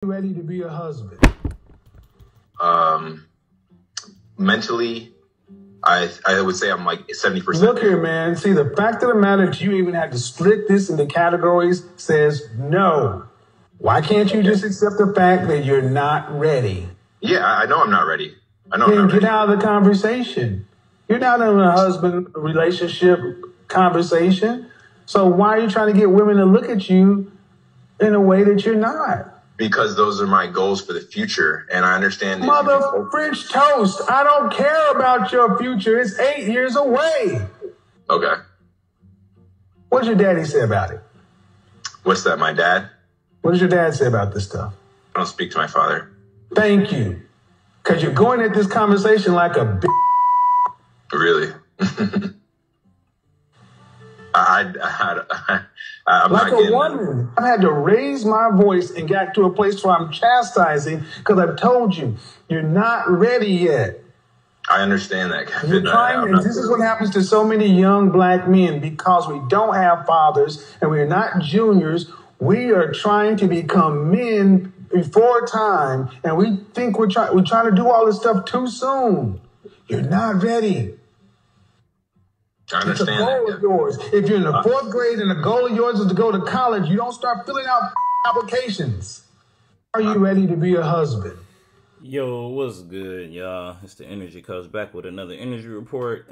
Ready to be a husband? Mentally, I would say I'm like 70%. Look here, man. See, the fact of the matter that you even had to split this into categories says no. Why can't you just accept the fact that you're not ready? Yeah, I know I'm not ready. I know Then I'm not get ready. out of the conversation. You're not in a husband relationship conversation. So why are you trying to get women to look at you in a way that you're not? Because those are my goals for the future, and I understand. Mother French toast. I don't care about your future. It's 8 years away. Okay. What does your daddy say about it? What's that, my dad? What does your dad say about this stuff? I don't speak to my father. Thank you. Because you're going at this conversation like a bitch. Really? I'm like not a woman. I've had to raise my voice and got to a place where I'm chastising because I've told you, you're not ready yet. I understand that, Kevin. You're trying, and this is what happens to so many young black men because we don't have fathers and we're not juniors. We are trying to become men before time, and we think we're trying to do all this stuff too soon. You're not ready. I understand it's a goal of yours. If you're in the 4th grade and the goal of yours is to go to college, you don't start filling out applications. Are you ready to be a husband? Yo, what's good, y'all? It's the Energy Coach back with another energy report.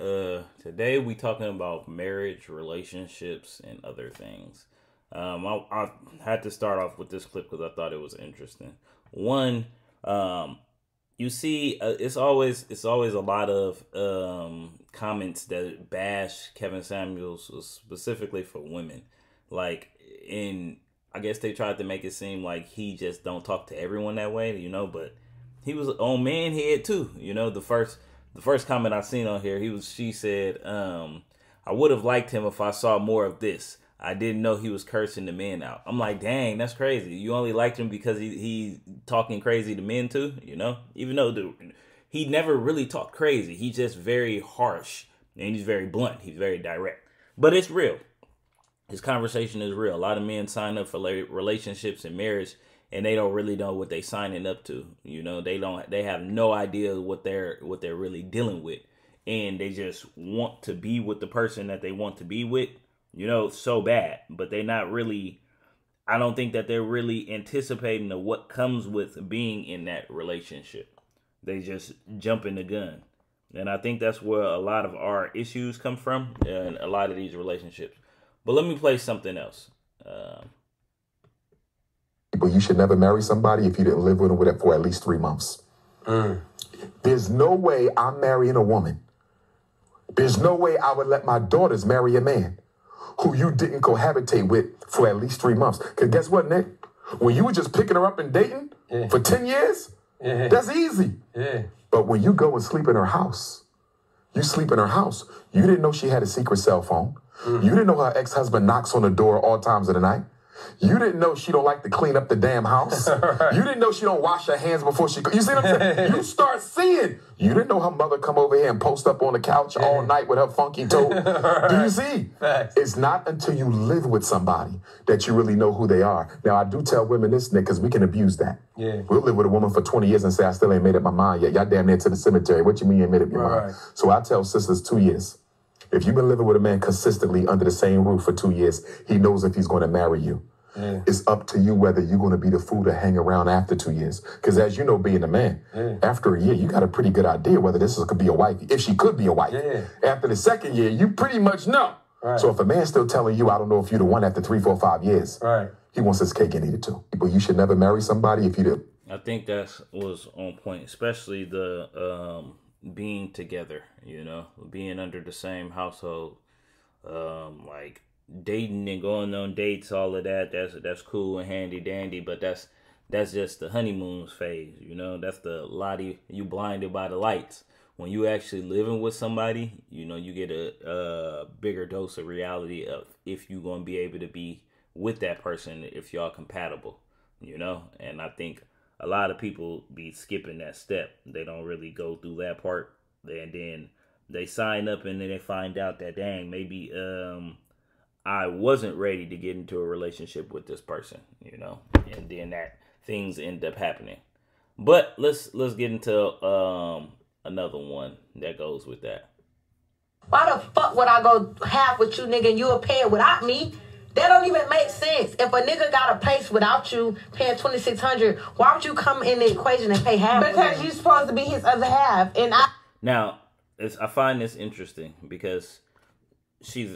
Today we talking about marriage, relationships, and other things. I had to start off with this clip because I thought it was interesting. One, you see, it's always a lot of comments that bash Kevin Samuels specifically for women. Like, I guess they tried to make it seem like he just don't talk to everyone that way, but he was on man head too. The first comment I seen on here, she said, I would have liked him if I saw more of this. I didn't know he was cursing the men out. I'm like, dang, that's crazy. You only liked him because he talking crazy to men too, even though he never really talked crazy. He's just very harsh and he's very blunt. He's very direct, but it's real. His conversation is real. A lot of men sign up for relationships and marriage and they don't really know what they signing up to. They have no idea what they're really dealing with. And they just want to be with the person that they want to be with, so bad, but they're not really, I don't think that they're really anticipating of what comes with being in that relationship. They just jump in the gun. And I think that's where a lot of our issues come from in a lot of these relationships. But let me play something else. But you should never marry somebody if you didn't live with them for at least 3 months. There's no way I'm marrying a woman. There's no way I would let my daughters marry a man who you didn't cohabitate with for at least 3 months. Because guess what, Nick? When you were just picking her up and dating for 10 years, that's easy. But when you go and sleep in her house, you sleep in her house. You didn't know she had a secret cell phone. You didn't know her ex-husband knocks on the door all times of the night. You didn't know she don't like to clean up the damn house. Right. You didn't know she don't wash her hands before she... You see what I'm saying? You start seeing. You didn't know her mother come over here and post up on the couch all night with her funky toe. Right. Do you see? Facts. It's not until you live with somebody that you really know who they are. Now, I do tell women this, Nick, because we can abuse that. We'll live with a woman for 20 years and say, I still ain't made up my mind yet. Y'all damn near to the cemetery. What you mean you ain't made up your mind? So I tell sisters 2 years. If you've been living with a man consistently under the same roof for 2 years, he knows if he's going to marry you. It's up to you whether you're going to be the fool to hang around after 2 years. Because as you know, being a man, after a year, you got a pretty good idea whether this could be a wife, if she could be a wife. After the 2nd year, you pretty much know. So if a man's still telling you, I don't know if you're the one after 3, 4, 5 years, he wants his cake and eat it too. But you should never marry somebody if you do. I think that was on point, especially the being together, being under the same household, like dating and going on dates, all of that's cool and handy dandy, but that's just the honeymoon phase, that's the lottie, you blinded by the lights. When you actually living with somebody, you get a bigger dose of reality of if you're going to be able to be with that person, if y'all compatible, and I think a lot of people be skipping that step. They don't really go through that part, and then they sign up and then they find out that, dang, maybe I wasn't ready to get into a relationship with this person, and then that things end up happening. But let's get into another one that goes with that. Why the fuck would I go half with you, nigga, and you'll pay it without me? That don't even make sense. If a nigga got a place without you paying $2,600, why would you come in the equation and pay half? Because you're supposed to be his other half, and Now, I find this interesting because she's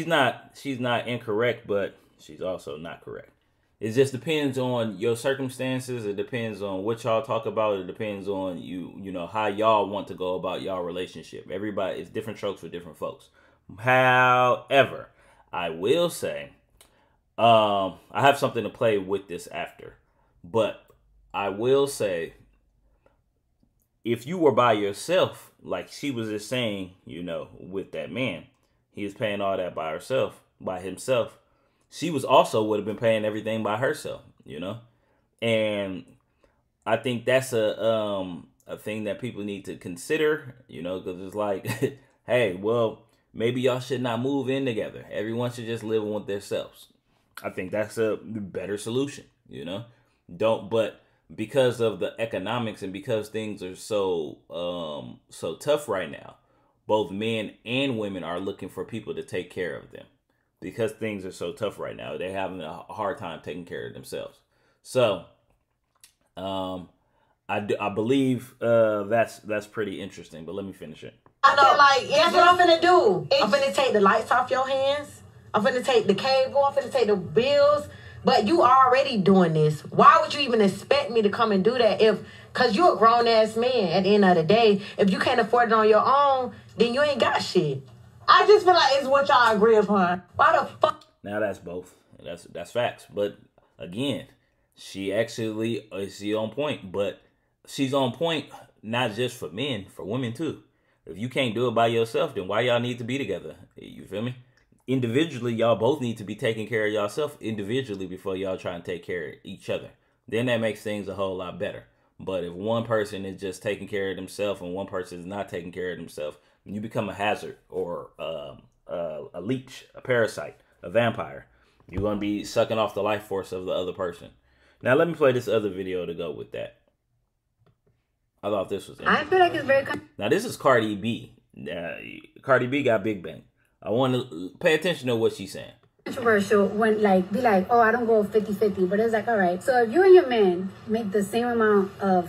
not incorrect, but she's also not correct. It just depends on your circumstances. It depends on what y'all talk about. It depends on you know, how y'all want to go about y'all relationship. Everybody, it's different strokes for different folks. However, I will say, I have something to play with this after, but I will say, if you were by yourself, like she was just saying, you know, with that man, he was paying all that by himself. She was also would have been paying everything by herself, you know? And I think that's a thing that people need to consider, you know, because it's like, hey, well, maybe y'all should not move in together. Everyone should just live with themselves. I think that's a better solution, you know? But because of the economics and because things are so tough right now, both men and women are looking for people to take care of them. Because things are so tough right now, they're having a hard time taking care of themselves. So, I believe that's pretty interesting. But let me finish it. I know, like, that's what I'm finna do. I'm finna take the lights off your hands. I'm finna take the cable. I'm finna take the bills. But you already doing this. Why would you even expect me to come and do that? Because you're a grown-ass man at the end of the day. If you can't afford it on your own, then you ain't got shit. I just feel like it's what y'all agree upon. Why the fuck? Now that's both. That's facts. But again, she actually is on point. But she's on point not just for men, for women too. If you can't do it by yourself, then why y'all need to be together? You feel me? Individually, y'all both need to be taking care of yourself individually before y'all try and take care of each other. Then that makes things a whole lot better. But if one person is just taking care of themselves and one person is not taking care of themselves, you become a hazard or a leech, a parasite, a vampire. You're going to be sucking off the life force of the other person. Now, let me play this other video to go with that. I thought this was interesting. I feel like it's very... Now, this is Cardi B. Cardi B got Big Bang. I want to pay attention to what she's saying. Controversial when, like, be like, oh, I don't go 50-50. But it's like, all right. So if you and your man make the same amount of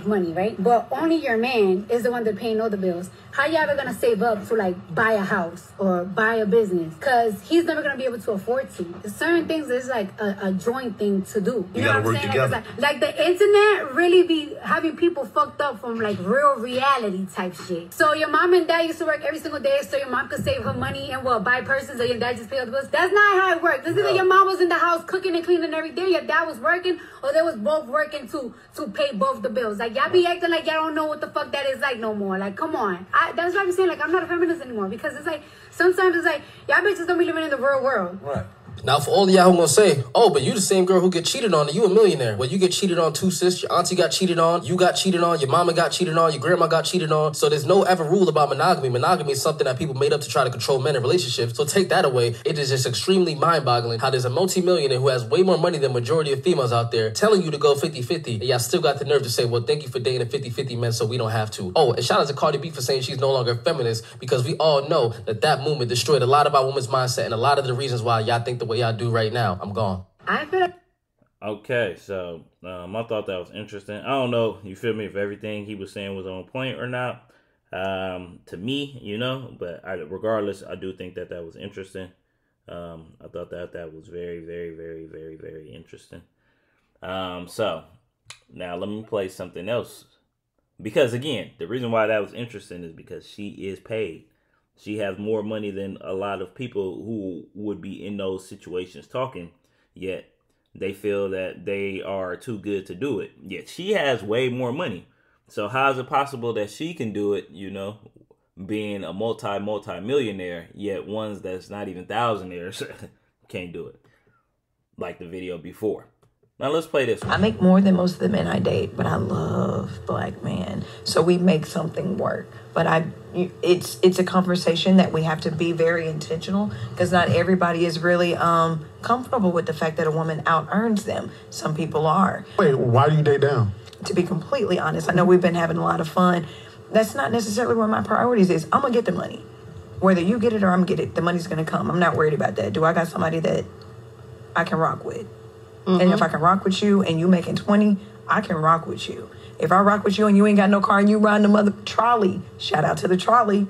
money, right? But only your man is the one that paying all the bills. How you ever gonna save up to like buy a house or buy a business? Because he's never gonna be able to afford to. There's certain things that's like a joint thing to do. You know gotta what I'm work saying? together. Like the internet really be having people fucked up from like real reality type shit. So your mom and dad used to work every single day so your mom could save her money and buy purses and your dad just pay all the bills. That's not how it works. This is like your mom was in the house cooking and cleaning every day. Your dad was working, or they was both working to pay both the bills. Like y'all be acting like y'all don't know what the fuck that is like no more. Like come on. That's what I'm saying. Like I'm not a feminist anymore because it's like sometimes it's like y'all bitches don't be living in the real world. Right. Now, for all of y'all who gonna say, oh, but you the same girl who get cheated on and you a millionaire. Well, you get cheated on too, sis. Your auntie got cheated on. You got cheated on. Your mama got cheated on. Your grandma got cheated on. So there's no ever rule about monogamy. Monogamy is something that people made up to try to control men in relationships. So take that away. It is just extremely mind-boggling how there's a multi-millionaire who has way more money than majority of females out there telling you to go 50-50. And y'all still got the nerve to say, well, thank you for dating 50-50 men so we don't have to. Oh, and shout out to Cardi B for saying she's no longer a feminist because we all know that movement destroyed a lot of our women's mindset and a lot of the reasons why y'all think the way y'all do right now. I'm gone. I feel like Okay, so I thought that was interesting. I don't know, you feel me, if everything he was saying was on point or not. To me, you know, but regardless, I do think that was interesting. I thought that was very, very, very, very, very interesting. So now let me play something else. Because again, the reason why that was interesting is because she is paid. She has more money than a lot of people who would be in those situations talking, yet they feel that they are too good to do it. Yet she has way more money. So how is it possible that she can do it, you know, being a multi-millionaire, yet ones that's not even thousandaires can't do it, like the video before. Now let's play this one. I make more than most of the men I date, but I love black men. So we make something work. But it's a conversation that we have to be very intentional, because not everybody is really comfortable with the fact that a woman out-earns them. Some people are. Wait, why do you date down? To be completely honest, I know we've been having a lot of fun. That's not necessarily where my priorities is. I'm going to get the money. Whether you get it or I'm going to get it, the money's going to come. I'm not worried about that. Do I got somebody that I can rock with? And if I can rock with you and you making 20, I can rock with you. If I rock with you and you ain't got no car and you riding the mother trolley, shout out to the trolley,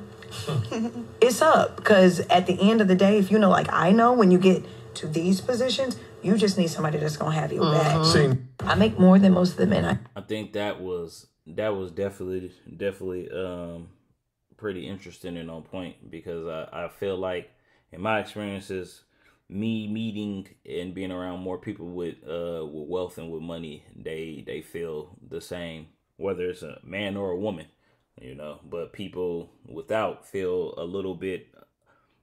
it's up. Because at the end of the day, if you know, like I know, when you get to these positions, you just need somebody that's going to have your back. I make more than most of the men. I think that was definitely pretty interesting and on point, because I feel like in my experiences, me meeting and being around more people with wealth and with money, they feel the same, whether it's a man or a woman, you know. But people without feel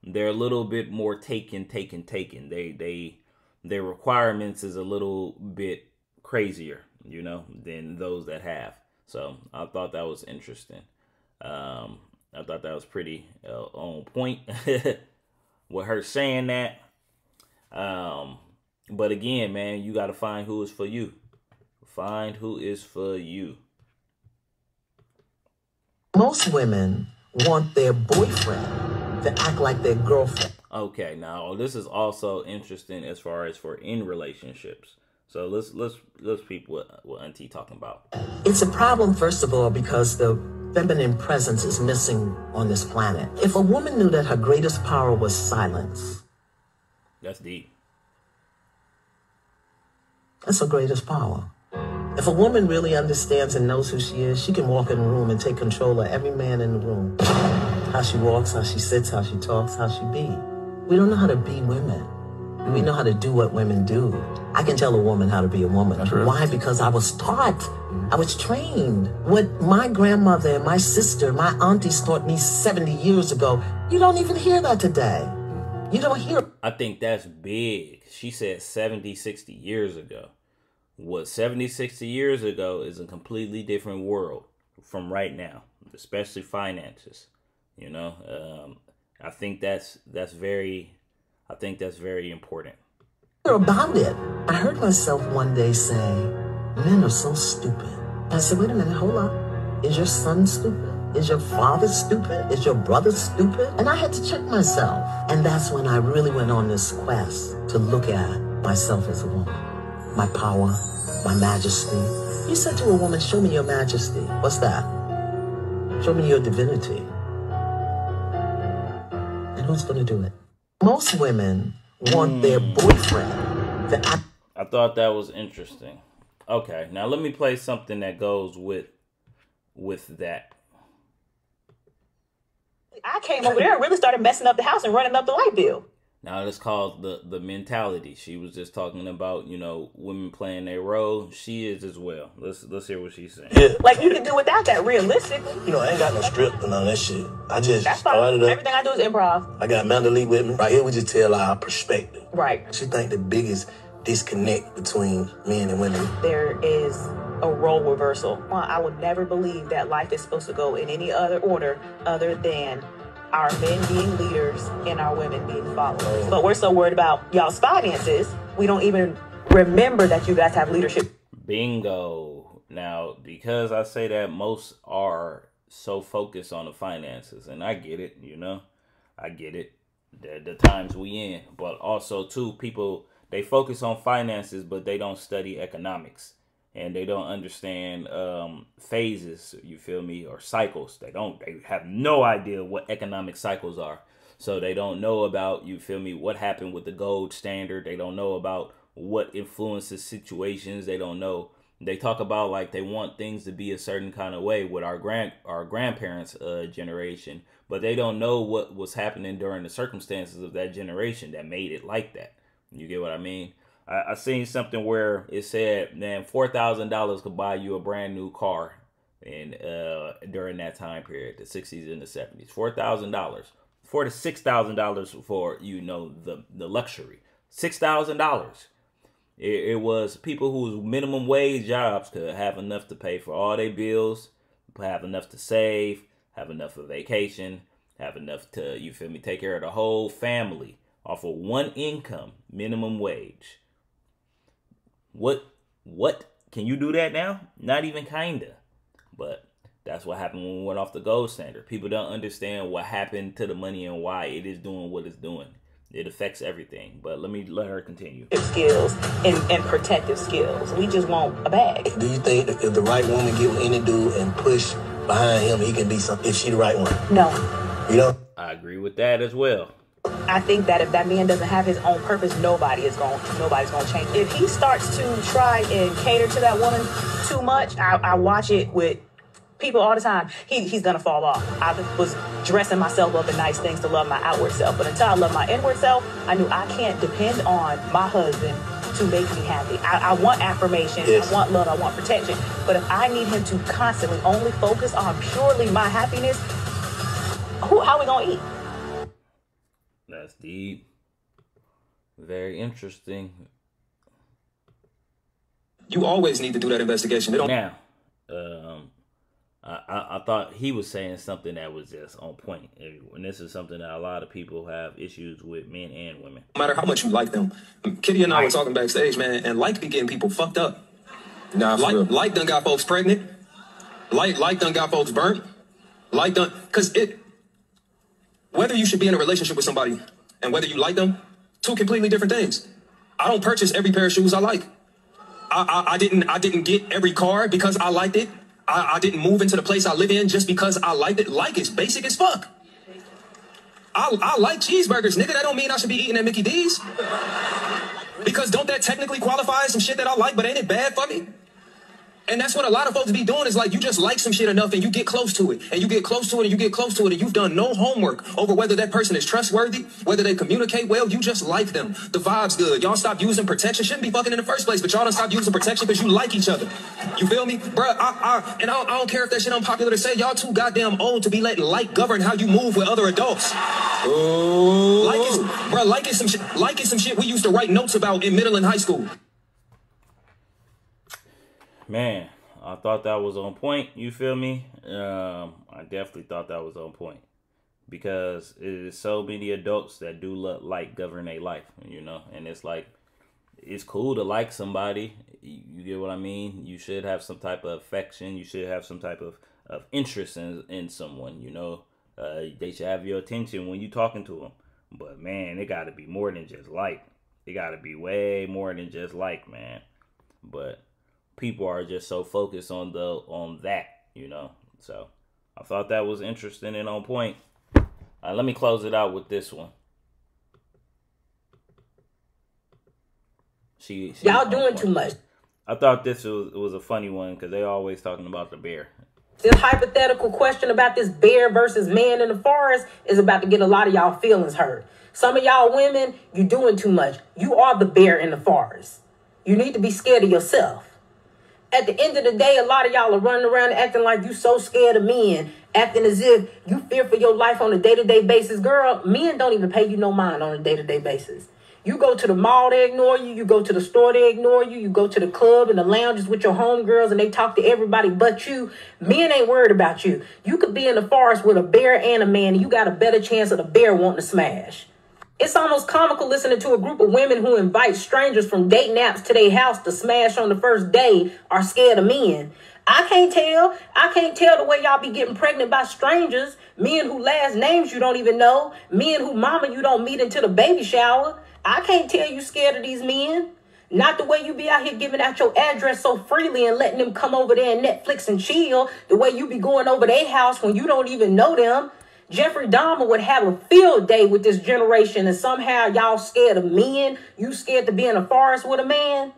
they're a little bit more taken. Their requirements is a little bit crazier, you know, than those that have. So I thought that was interesting. I thought that was pretty on point with her saying that. But again, man, you got to find who is for you. Find who is for you. Most women want their boyfriend to act like their girlfriend. Okay, now this is also interesting as far as for in relationships. So let's peep what Auntie talking about. It's a problem, first of all, because the feminine presence is missing on this planet. If a woman knew that her greatest power was silence. That's deep. That's her greatest power. If a woman really understands and knows who she is, she can walk in a room and take control of every man in the room. How she walks, how she sits, how she talks, how she be. We don't know how to be women. We know how to do what women do. I can tell a woman how to be a woman. Why? Because I was taught. I was trained. What my grandmother and my sister, my aunties taught me 70 years ago, you don't even hear that today. You don't hear. I think that's big. She said 70, 60 years ago. What 70, 60 years ago is a completely different world from right now, especially finances. You know, I think that's very important. About it. I heard myself one day say, men are so stupid. I said, wait a minute, hold up. Is your son stupid? Is your father stupid? Is your brother stupid? And I had to check myself. And that's when I really went on this quest to look at myself as a woman. My power, my majesty. You said to a woman, show me your majesty. What's that? Show me your divinity. And who's going to do it? Most women want their boyfriend to act. I thought that was interesting. Okay, now let me play something that goes with that. I came over there and really started messing up the house and running up the light bill. Now it's called the mentality. She was just talking about, you know, women playing their role. She is as well. Let's hear what she's saying. Yeah. Like you can do without that realistically. You know, I ain't got no script and none of that shit. I just That's fine. started up. Everything I do is improv. I got Mandalay with me. Right here we just tell our perspective. Right. She think the biggest disconnect between men and women. There is a role reversal. I would never believe that life is supposed to go in any other order other than our men being leaders and our women being followers. But we're so worried about y'all's finances, we don't even remember that you guys have leadership. Bingo. Now, because I say that, most are so focused on the finances, and I get it, you know, I get it, the times we in, but also too, people, they focus on finances, but they don't study economics. And they don't understand phases, you feel me, or cycles. They have no idea what economic cycles are. So they don't know about, you feel me, what happened with the gold standard. They don't know about what influences situations. They don't know. They talk about like they want things to be a certain kind of way with our grandparents' generation. But they don't know what was happening during the circumstances of that generation that made it like that. You get what I mean? I seen something where it said, man, $4,000 could buy you a brand new car and during that time period, the 60s and the 70s. $4,000. $4,000 to $6,000 for, you know, the luxury. $6,000. It was people whose minimum wage jobs could have enough to pay for all their bills, have enough to save, have enough for vacation, have enough to, you feel me, take care of the whole family off of one income, minimum wage. What can you do that now? Not even kinda. But that's what happened when we went off the gold standard. People don't understand what happened to the money and why it is doing what it's doing. It affects everything. But let her continue. Skills and protective skills. We just want a bag. Do you think if the right woman get with any dude and push behind him, he can be something? If she the right one? No. You know? I agree with that as well. I think that if that man doesn't have his own purpose, nobody's gonna change. If he starts to try and cater to that woman too much, I watch it with people all the time. He's gonna fall off. I was dressing myself up in nice things to love my outward self, but until I love my inward self, I knew I can't depend on my husband to make me happy. I want affirmation, yes. I want love, I want protection. But if I need him to constantly only focus on purely my happiness, how are we gonna eat? That's deep. Very interesting. You always need to do that investigation. Now, I thought he was saying something that was just on point. And this is something that a lot of people have issues with, men and women. No matter how much you like them. Kitty and I were talking backstage, man, and like be getting people fucked up. Nah, like done got folks pregnant. Like done got folks burnt. Like done, because whether you should be in a relationship with somebody and whether you like them, two completely different things. I don't purchase every pair of shoes I like. I didn't get every car because I liked it. I didn't move into the place I live in just because I liked it. Like it's basic as fuck. I like cheeseburgers, nigga. That don't mean I should be eating at Mickey D's. Because don't that technically qualify as some shit that I like, but ain't it bad for me? And that's what a lot of folks be doing is like, you just like some shit enough and you get close to it. And you get close to it and you get close to it and you've done no homework over whether that person is trustworthy, whether they communicate well, you just like them. The vibe's good. Y'all stop using protection. Shouldn't be fucking in the first place, but y'all don't stop using protection because you like each other. You feel me? Bruh, I don't care if that shit unpopular to say, y'all too goddamn old to be letting like govern how you move with other adults. Like it's some shit we used to write notes about in middle and high school. Man, I thought that was on point. You feel me? I definitely thought that was on point. Because it is so many adults that do let like govern their life, you know? And it's like, it's cool to like somebody. You get what I mean? You should have some type of affection. You should have some type of interest in someone, you know? They should have your attention when you talking to them. But man, it got to be more than just like. It got to be way more than just like, man. But people are just so focused on that, you know. So I thought that was interesting and on point. Let me close it out with this one. Y'all doing too much. I thought this was a funny one because they always talking about the bear. This hypothetical question about this bear versus man in the forest is about to get a lot of y'all feelings hurt. Some of y'all women, you doing too much. You are the bear in the forest. You need to be scared of yourself. At the end of the day, a lot of y'all are running around acting like you so scared of men, acting as if you fear for your life on a day-to-day basis. Girl, men don't even pay you no mind on a day-to-day basis. You go to the mall, they ignore you. You go to the store, they ignore you. You go to the club and the lounges with your homegirls and they talk to everybody but you. Men ain't worried about you. You could be in the forest with a bear and a man and you got a better chance of the bear wanting to smash. It's almost comical listening to a group of women who invite strangers from dating apps to their house to smash on the first day are scared of men. I can't tell the way y'all be getting pregnant by strangers. Men who last names you don't even know. Men who mama you don't meet until the baby shower. I can't tell you scared of these men. Not the way you be out here giving out your address so freely and letting them come over there and Netflix and chill. The way you be going over their house when you don't even know them. Jeffrey Dahmer would have a field day with this generation and somehow y'all scared of men. You scared to be in a forest with a man?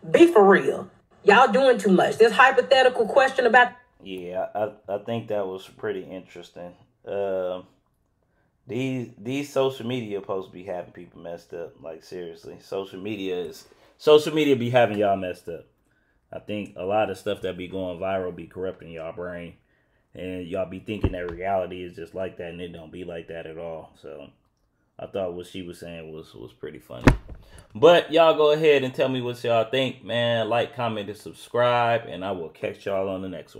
Be for real. Y'all doing too much. This hypothetical question about... Yeah, I think that was pretty interesting. These social media posts be having people messed up. Like, seriously. Social media be having y'all messed up. I think a lot of stuff that be going viral be corrupting y'all brain. And y'all be thinking that reality is just like that, and it don't be like that at all. So I thought what she was saying was pretty funny. But y'all go ahead and tell me what y'all think, man. Like, comment, and subscribe, and I will catch y'all on the next one.